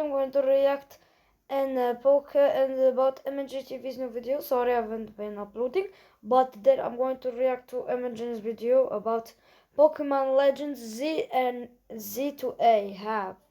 I'm going to react and poke and about MNGTV's new video. Sorry, I haven't been uploading, but then I'm going to react to MNG's video about Pokemon Legends Z and Z to A.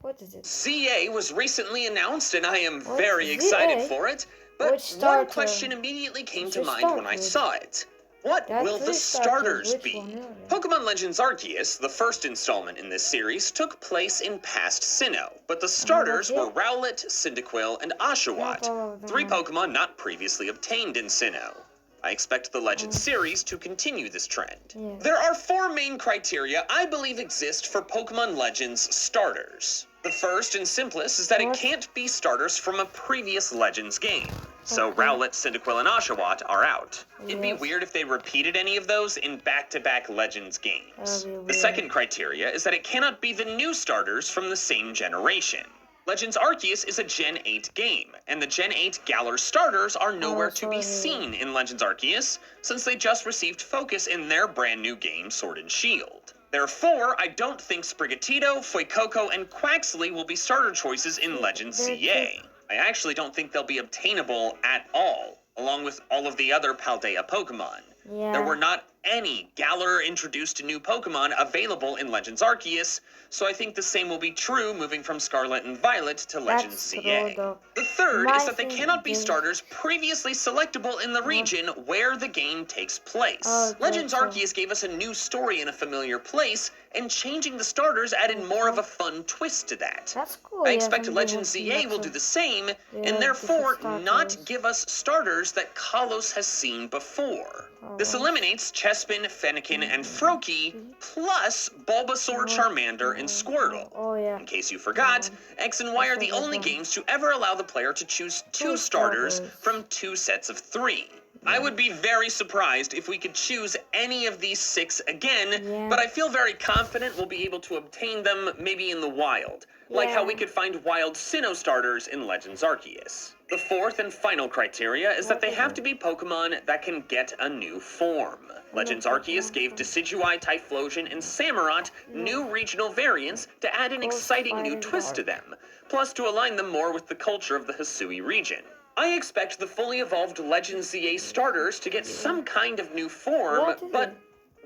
What is it? ZA was recently announced, and I am What's very ZA? excited for it. But Which one starter? question immediately came Which to mind when I starters? saw it. What Got will three the starters Which be? one are they? Pokemon Legends Arceus, the first installment in this series, took place in past Sinnoh, but the starters were Rowlet, Cyndaquil, and Oshawott, three Pokemon not previously obtained in Sinnoh. I expect the Legends series to continue this trend. Yeah. There are four main criteria I believe exist for Pokemon Legends starters. The first and simplest is that it can't be starters from a previous Legends game. So Rowlet, Cyndaquil, and Oshawott are out. It'd be weird if they repeated any of those in back-to-back Legends games. The second criteria is that it cannot be the new starters from the same generation. Legends Arceus is a Gen 8 game, and the Gen 8 Galar starters are nowhere to be seen in Legends Arceus, since they just received focus in their brand new game, Sword and Shield. Therefore, I don't think Sprigatito, Fuecoco, and Quaxly will be starter choices in Legends CA. I actually don't think they'll be obtainable at all, along with all of the other Paldea Pokemon. Yeah. There were not any Galar introduced new Pokemon available in Legends Arceus, so I think the same will be true moving from Scarlet and Violet to Legends ZA. The third is that they cannot be starters previously selectable in the region where the game takes place. Legends Arceus gave us a new story in a familiar place, and changing the starters added more of a fun twist to that. That's cool. I expect Legends ZA will do the same, and therefore not give us starters that Kalos has seen before. This eliminates Chespin, Fennekin, and Froakie, plus Bulbasaur, Charmander, and Squirtle. Oh, yeah. In case you forgot, X and Y are the only games to ever allow the player to choose two starters from two sets of three. I would be very surprised if we could choose any of these six again, but I feel very confident we'll be able to obtain them maybe in the wild, like how we could find wild Sinnoh starters in Legends Arceus. The fourth and final criteria is that they have to be Pokemon that can get a new form. Legends Arceus gave Decidueye, Typhlosion, and Samurott new regional variants to add an exciting new twist to them, plus to align them more with the culture of the Hisui region. I expect the fully evolved Legends ZA starters to get some kind of new form, but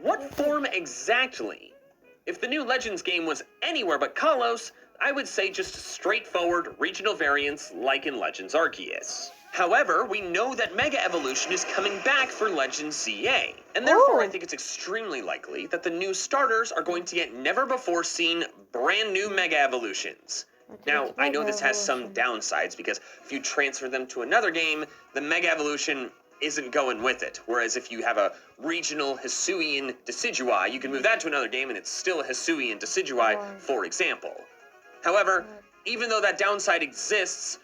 what form exactly? If the new Legends game was anywhere but Kalos, I would say just straightforward regional variants like in Legends Arceus. However, we know that Mega Evolution is coming back for Legends ZA, and therefore I think it's extremely likely that the new starters are going to get never-before-seen brand new Mega Evolutions. Now, I know this has some downsides, because if you transfer them to another game, the Mega Evolution isn't going with it. Whereas if you have a regional Hisuian Decidueye, you can move that to another game and it's still a Hisuian Decidueye, for example. However, even though that downside exists,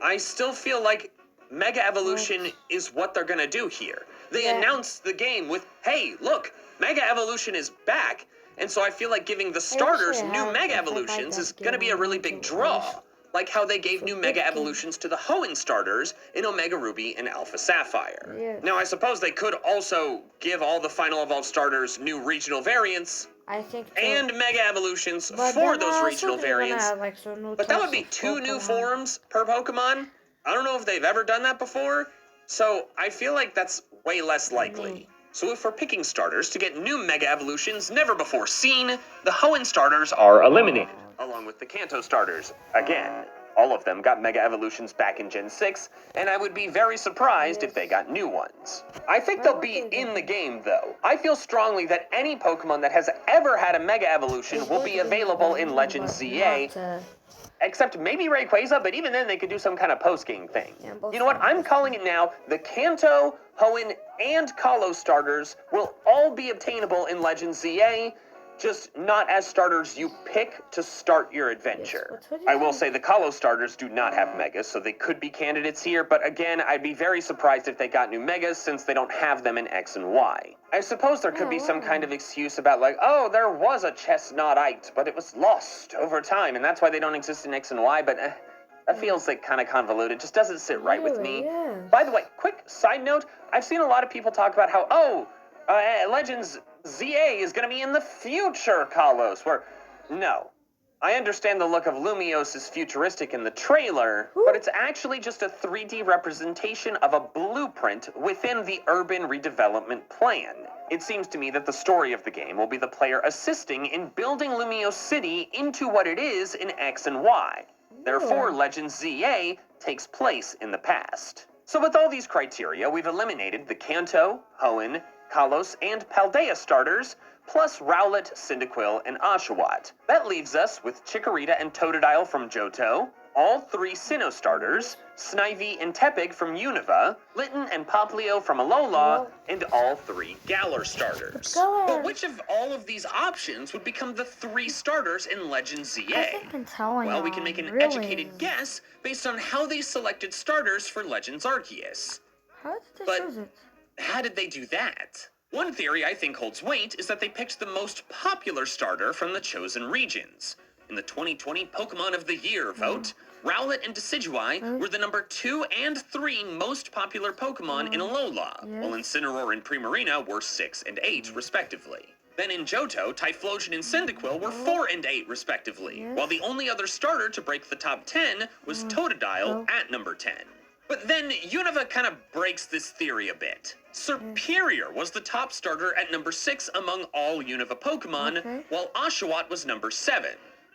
I still feel like Mega Evolution is what they're gonna do here. They announced the game with, hey, look, Mega Evolution is back, and so I feel like giving the starters new Mega Evolutions is gonna be a really big draw. Like how they gave new Mega Evolutions to the Hoenn starters in Omega Ruby and Alpha Sapphire. Now, I suppose they could also give all the final evolved starters new regional variants, I think and Mega Evolutions for those regional variants, but that would be two new forms per Pokemon. I don't know if they've ever done that before, so I feel like that's way less likely. So if we're picking starters to get new Mega Evolutions never before seen, the Hoenn starters are eliminated, along with the Kanto starters. Again, all of them got Mega Evolutions back in Gen 6, and I would be very surprised if they got new ones. I think they'll be in the game, though. I feel strongly that any Pokemon that has ever had a Mega Evolution will be available in Legends ZA, except maybe Rayquaza, but even then they could do some kind of post-game thing. You know what? I'm calling it now. The Kanto, Hoenn, and Kalos starters will all be obtainable in Legends ZA, just not as starters you pick to start your adventure. I will say the Kalos starters do not have Megas, so they could be candidates here, but again, I'd be very surprised if they got new Megas since they don't have them in X and Y. I suppose there could be some kind of excuse about like, oh, there was a Chestnutite, but it was lost over time, and that's why they don't exist in X and Y, but that feels like kind of convoluted. Just doesn't sit right with me. By the way, quick side note, I've seen a lot of people talk about how, Legends ZA is going to be in the future Kalos, where, no. I understand the look of Lumiose is futuristic in the trailer, but it's actually just a 3D representation of a blueprint within the urban redevelopment plan. It seems to me that the story of the game will be the player assisting in building Lumiose City into what it is in X and Y. Therefore, Legends ZA takes place in the past. So with all these criteria, we've eliminated the Kanto, Hoenn, Kalos, and Paldea starters, plus Rowlet, Cyndaquil, and Oshawott. That leaves us with Chikorita and Totodile from Johto, all 3 Sinnoh starters, Snivy and Tepig from Unova, Litten and Popplio from Alola, and all 3 Galar starters. But which of all of these options would become the 3 starters in Legends ZA? Well, we can make an educated guess based on how they selected starters for Legends Arceus. How did they choose it? How did they do that? One theory I think holds weight is that they picked the most popular starter from the chosen regions. In the 2020 Pokemon of the Year vote, Rowlet and Decidueye were the number 2 and 3 most popular Pokemon in Alola, while Incineroar and Primarina were 6 and 8 respectively. Then in Johto, Typhlosion and Cyndaquil were 4 and 8 respectively, while the only other starter to break the top 10 was Totodile at number 10. But then Unova kind of breaks this theory a bit. Serperior was the top starter at number 6 among all Unova Pokemon, while Oshawott was number 7,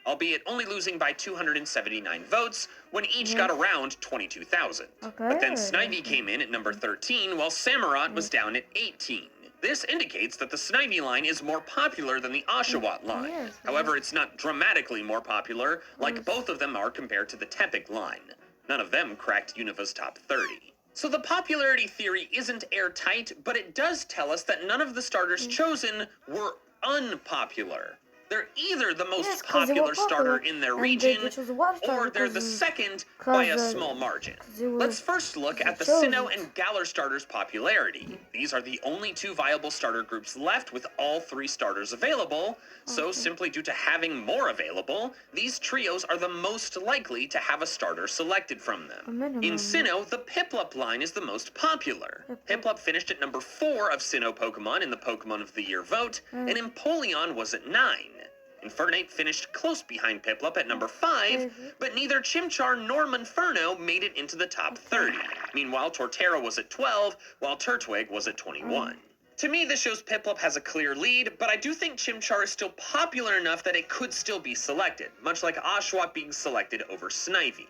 albeit only losing by 279 votes when each got around 22,000. But then Snivy came in at number 13, while Samurott was down at 18. This indicates that the Snivy line is more popular than the Oshawott line. However, it's not dramatically more popular, like both of them are compared to the Tepig line. None of them cracked Unova's top 30. So the popularity theory isn't airtight, but it does tell us that none of the starters chosen were unpopular. They're either the most popular starter in their region, or they're the second by a small margin. Let's first look at the Sinnoh and Galar starters' popularity. These are the only 2 viable starter groups left with all 3 starters available, so simply due to having more available, these trios are the most likely to have a starter selected from them. In Sinnoh, the Piplup line is the most popular. Piplup finished at number 4 of Sinnoh Pokemon in the Pokemon of the Year vote, and Empoleon was at 9. Infernape finished close behind Piplup at number 5, but neither Chimchar nor Monferno made it into the top 30. Meanwhile, Torterra was at 12, while Turtwig was at 21. To me, this shows Piplup has a clear lead, but I do think Chimchar is still popular enough that it could still be selected, much like Oshawott being selected over Snivy.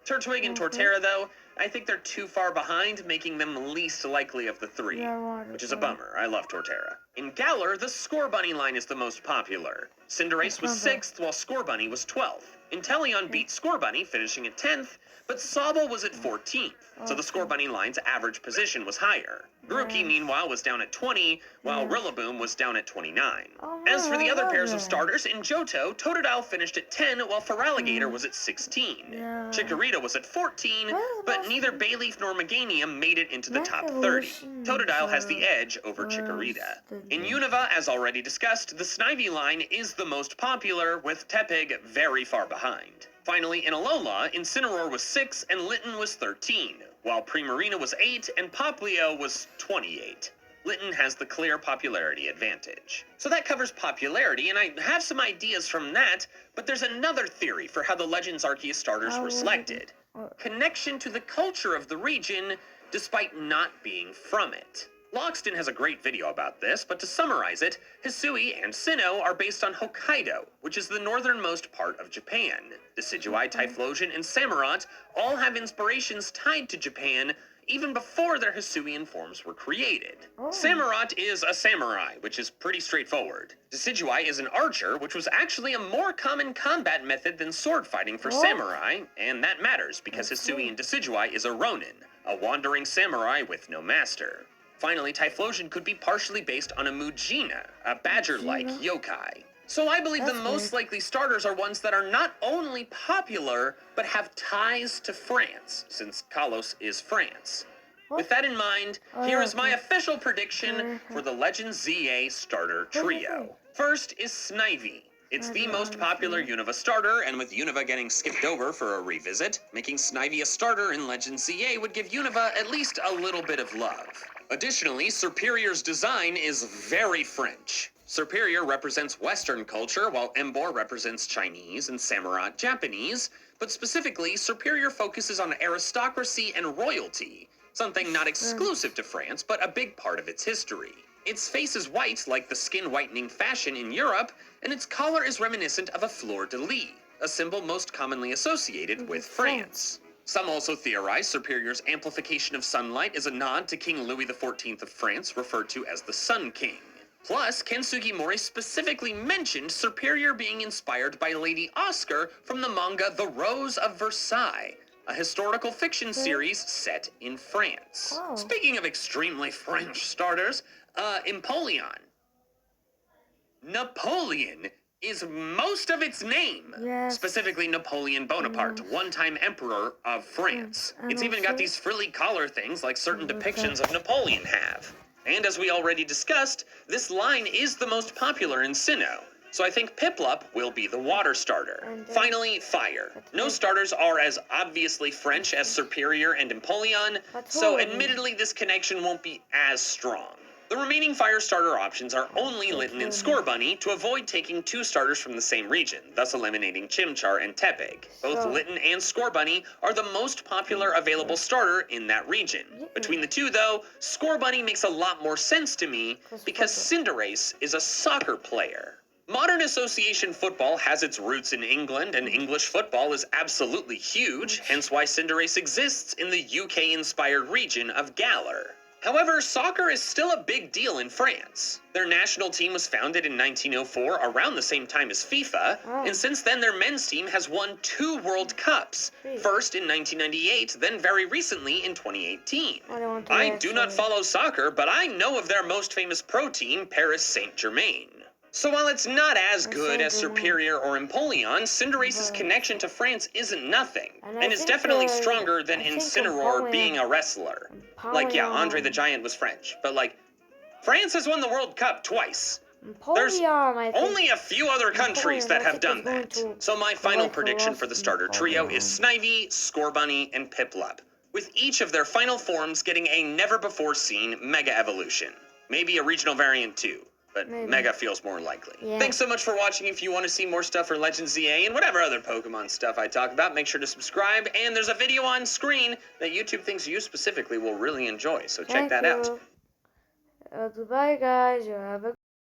Turtwig and Torterra, though, I think they're too far behind, making them least likely of the 3, which is a bummer. I love Torterra. In Galar, the Scorbunny line is the most popular. Cinderace was 6th, while Scorbunny was 12th. Inteleon beat Scorbunny, finishing at 10th, but Sobble was at 14th, so the Scorbunny line's average position was higher. Grookey, meanwhile, was down at 20, while Rillaboom was down at 29. As for the other pairs of starters, in Johto, Totodile finished at 10, while Feraligatr was at 16. Chikorita was at 14, but neither Bayleaf nor Meganium made it into the top 30. Totodile has the edge over Chikorita. In Unova, as already discussed, the Snivy line is the most popular, with Tepig very far behind. Finally, in Alola, Incineroar was 6 and Litten was 13, while Primarina was 8 and Popplio was 28. Litten has the clear popularity advantage. So that covers popularity, and I have some ideas from that, but there's another theory for how the Legends Arceus starters were selected. Connection to the culture of the region, despite not being from it. Loxton has a great video about this, but to summarize it, Hisui and Sinnoh are based on Hokkaido, which is the northernmost part of Japan. Decidueye, Typhlosion, and Samurott all have inspirations tied to Japan, even before their Hisuian forms were created. Samurott is a samurai, which is pretty straightforward. Decidueye is an archer, which was actually a more common combat method than sword fighting for samurai, and that matters because Hisuian Decidueye is a ronin, a wandering samurai with no master. Finally, Typhlosion could be partially based on a Mujina, a badger-like yokai. So I believe the most likely starters are ones that are not only popular, but have ties to France, since Kalos is France. With that in mind, here is my official prediction for the Legends ZA starter trio. First is Snivy. It's the most popular Unova starter, and with Unova getting skipped over for a revisit, making Snivy a starter in Legends ZA would give Unova at least a little bit of love. Additionally, Serperior's design is very French. Serperior represents Western culture, while Embor represents Chinese and Samurott Japanese, but specifically, Serperior focuses on aristocracy and royalty, something not exclusive to France, but a big part of its history. Its face is white, like the skin-whitening fashion in Europe, and its collar is reminiscent of a fleur-de-lis, a symbol most commonly associated with France. Some also theorize Serperior's amplification of sunlight is a nod to King Louis XIV of France, referred to as the Sun King. Plus, Ken Sugimori specifically mentioned Serperior being inspired by Lady Oscar from the manga The Rose of Versailles, a historical fiction series set in France. Wow. Speaking of extremely French starters, Empoleon. Napoleon is most of its name. Yes. Specifically Napoleon Bonaparte, one-time emperor of France. It's even got these frilly collar things like certain depictions of Napoleon have. And as we already discussed, this line is the most popular in Sinnoh, so I think Piplup will be the water starter. Finally, fire. No starters are as obviously French as Serperior and Empoleon, so admittedly this connection won't be as strong. The remaining fire starter options are only Litten and Scorbunny to avoid taking two starters from the same region, thus eliminating Chimchar and Tepig. Both Litten and Scorbunny are the most popular available starter in that region. Between the two, though, Scorbunny makes a lot more sense to me because Cinderace is a soccer player. Modern association football has its roots in England, and English football is absolutely huge, hence why Cinderace exists in the UK-inspired region of Galar. However, soccer is still a big deal in France. Their national team was founded in 1904, around the same time as FIFA, and since then their men's team has won 2 World Cups, first in 1998, then very recently in 2018. I do not follow soccer, but I know of their most famous pro team, Paris Saint-Germain. So while it's not as good as Serperior or Empoleon, Cinderace's connection to France isn't nothing, and it's definitely stronger than Incineroar being a wrestler. Like, yeah, Andre the Giant was French, but like, France has won the World Cup twice. There's only a few other countries that have done that. So my final prediction for the starter trio is Snivy, Scorbunny, and Piplup, with each of their final forms getting a never-before-seen Mega Evolution. Maybe a regional variant too, but Mega feels more likely. Thanks so much for watching. If you want to see more stuff for Legends ZA and whatever other Pokemon stuff I talk about, make sure to subscribe, and there's a video on screen that YouTube thinks you specifically will really enjoy, so check that out. Goodbye, guys. You have a